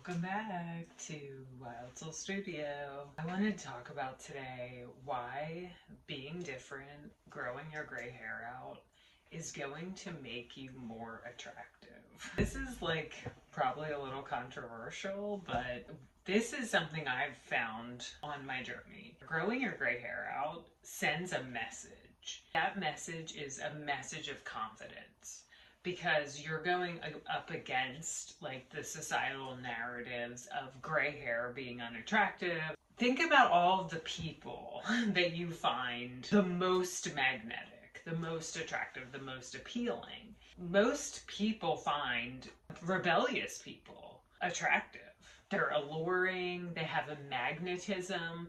Welcome back to Wild Soul Studio. I wanted to talk about today why being different, growing your gray hair out, is going to make you more attractive. This is probably a little controversial, but this is something I've found on my journey. Growing your gray hair out sends a message. That message is a message of confidence. Because you're going up against the societal narratives of gray hair being unattractive. Think about all of the people that you find the most magnetic, the most attractive, the most appealing. Most people find rebellious people attractive. They're alluring, they have a magnetism,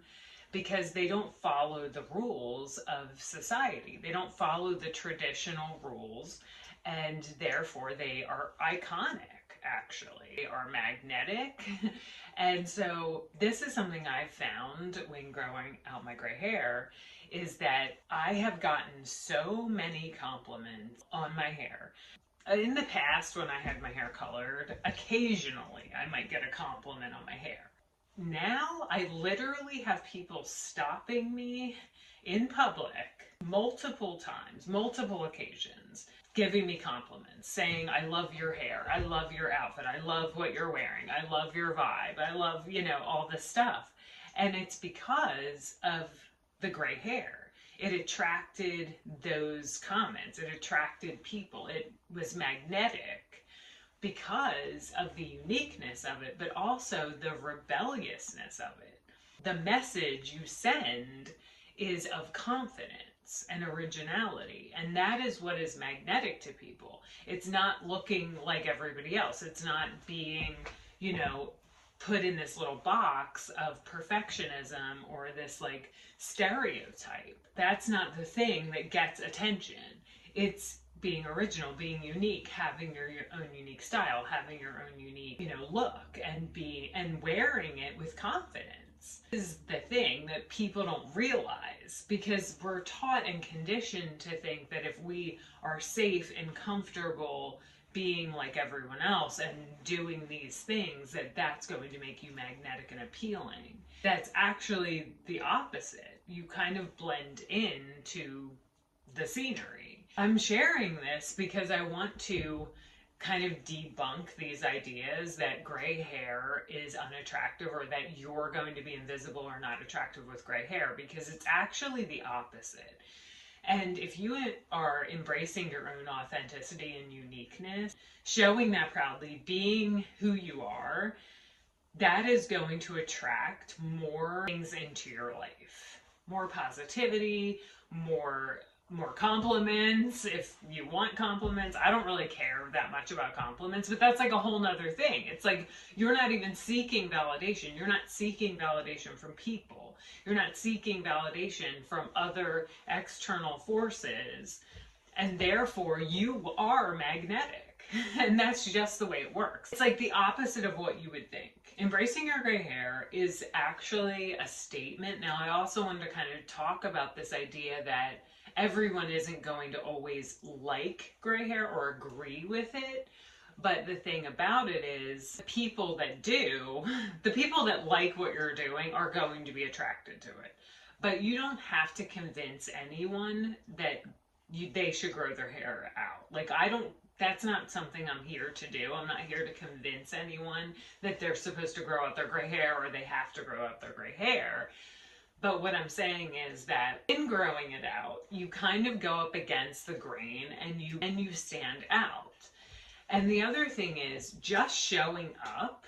because they don't follow the rules of society. They don't follow the traditional rules. And therefore they are iconic, actually. They are magnetic. And so this is something I've found when growing out my gray hair, is that I have gotten so many compliments on my hair. In the past, when I had my hair colored, occasionally I might get a compliment on my hair. Now I literally have people stopping me in public multiple times, multiple occasions, giving me compliments, saying, I love your hair, I love your outfit, I love what you're wearing, I love your vibe, I love, all this stuff. And it's because of the gray hair. It attracted those comments, it attracted people, it was magnetic because of the uniqueness of it, but also the rebelliousness of it. The message you send is of confidence and originality, and that is what is magnetic to people. It's not looking like everybody else. It's not being, put in this little box of perfectionism or this stereotype. That's not the thing that gets attention. It's being original, being unique, having your own unique style, having your own unique, look, and wearing it with confidence. Is the thing that people don't realize, because we're taught and conditioned to think that if we are safe and comfortable being like everyone else and doing these things, that's going to make you magnetic and appealing. That's actually the opposite. You kind of blend into the scenery. I'm sharing this because I want to kind of debunk these ideas that gray hair is unattractive, or that you're going to be invisible or not attractive with gray hair, because it's actually the opposite. And if you are embracing your own authenticity and uniqueness, showing that proudly, being who you are, that is going to attract more things into your life. More positivity, more compliments, if you want compliments. I don't really care that much about compliments, but that's a whole nother thing. It's you're not even seeking validation. You're not seeking validation from people. You're not seeking validation from other external forces, and therefore you are magnetic. And that's just the way it works. It's the opposite of what you would think. Embracing your gray hair is actually a statement. Now, I also wanted to kind of talk about this idea that everyone isn't going to always like gray hair or agree with it. But the thing about it is, the people that do, the people that like what you're doing are going to be attracted to it. But you don't have to convince anyone that they should grow their hair out. That's not something I'm here to do. I'm not here to convince anyone that they're supposed to grow out their gray hair or they have to grow out their gray hair. But what I'm saying is that in growing it out, you kind of go up against the grain and you stand out. And the other thing is, just showing up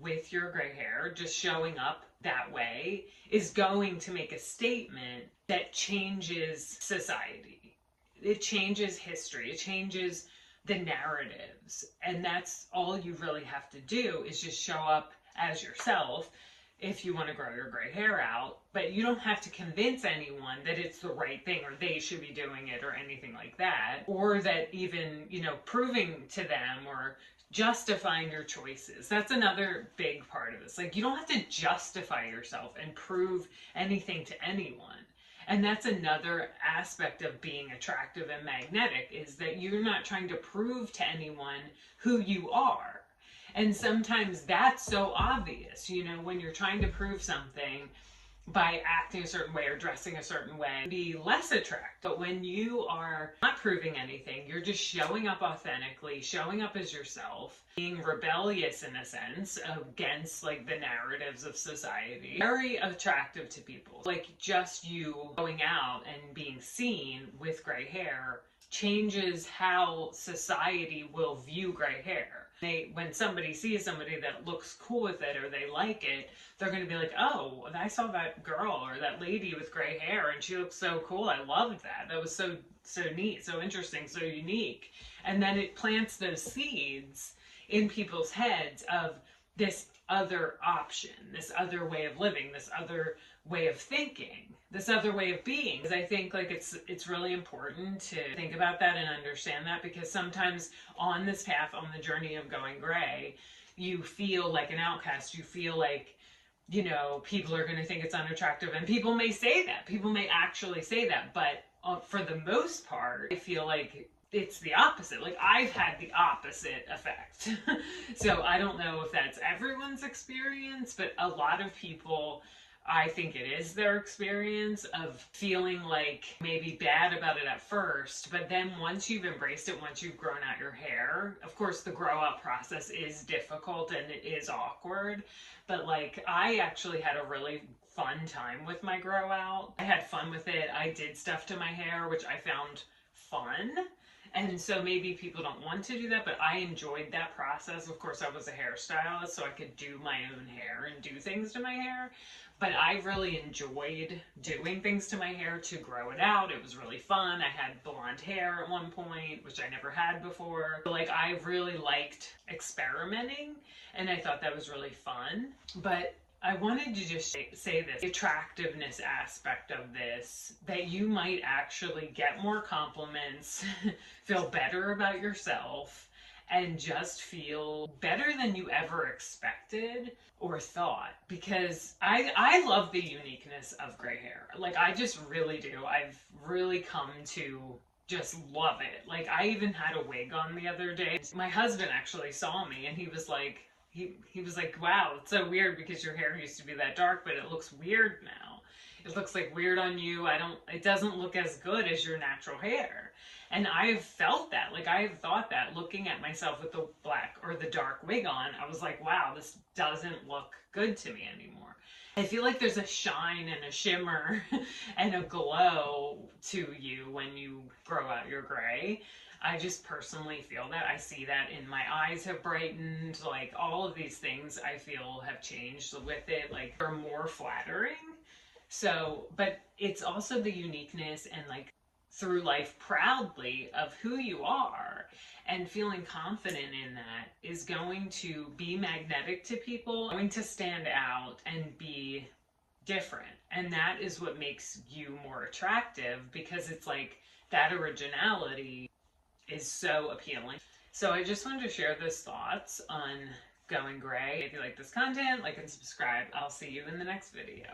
with your gray hair, just showing up that way, is going to make a statement that changes society. It changes history. It changes the narratives. And that's all you really have to do, is just show up as yourself if you want to grow your gray hair out. But you don't have to convince anyone that it's the right thing or they should be doing it or anything like that, or that even, proving to them or justifying your choices. That's another big part of this. You don't have to justify yourself and prove anything to anyone. And that's another aspect of being attractive and magnetic, is that you're not trying to prove to anyone who you are. And sometimes that's so obvious, when you're trying to prove something by acting a certain way or dressing a certain way, be less attractive. But when you are not proving anything, you're just showing up authentically, showing up as yourself, being rebellious in a sense against like the narratives of society, very attractive to people. Like just you going out and being seen with gray hair changes how society will view gray hair. When somebody sees somebody that looks cool with it or they like it, they're going to be like, oh, I saw that girl or that lady with gray hair and she looks so cool. I loved that. That was so neat, so interesting, so unique. And then it plants those seeds in people's heads of this other option, this other way of living, this other way of thinking, this other way of being. Because I think like it's really important to think about that and understand that, because sometimes on this path, on the journey of going gray, you feel like an outcast. You feel like, people are going to think it's unattractive, and people may say that. People may actually say that, but for the most part, I feel like it's the opposite. Like I've had the opposite effect. So I don't know if that's everyone's experience, but a lot of people, I think it is their experience of feeling like maybe bad about it at first, but then once you've embraced it, once you've grown out your hair, of course the grow out process is difficult and it is awkward, but like I actually had a really fun time with my grow out. I had fun with it. I did stuff to my hair, which I found fun. And so maybe people don't want to do that, but I enjoyed that process. Of course, I was a hairstylist, so I could do my own hair and do things to my hair. But I really enjoyed doing things to my hair to grow it out. It was really fun. I had blonde hair at one point, which I never had before. Like, I really liked experimenting, and I thought that was really fun. But I wanted to just say this, the attractiveness aspect of this, that you might actually get more compliments, feel better about yourself, and just feel better than you ever expected or thought. Because I love the uniqueness of gray hair. Like, I just really do. I've really come to just love it. Like, I even had a wig on the other day. My husband actually saw me and he was like, he was like, wow, it's so weird because your hair used to be that dark, but it looks weird now. It looks like weird on you. It doesn't look as good as your natural hair. And I've felt that, like I've thought that looking at myself with the black or the dark wig on, I was like, wow, this doesn't look good to me anymore. I feel like there's a shine and a shimmer and a glow to you when you grow out your gray. I just personally feel that. I see that in my eyes have brightened, like all of these things I feel have changed with it, like they're more flattering. So, but it's also the uniqueness and like through life proudly of who you are, and feeling confident in that is going to be magnetic to people, going to stand out and be different. And that is what makes you more attractive, because it's like that originality is so appealing. So I just wanted to share those thoughts on going gray. If you like this content, like and subscribe. I'll see you in the next video.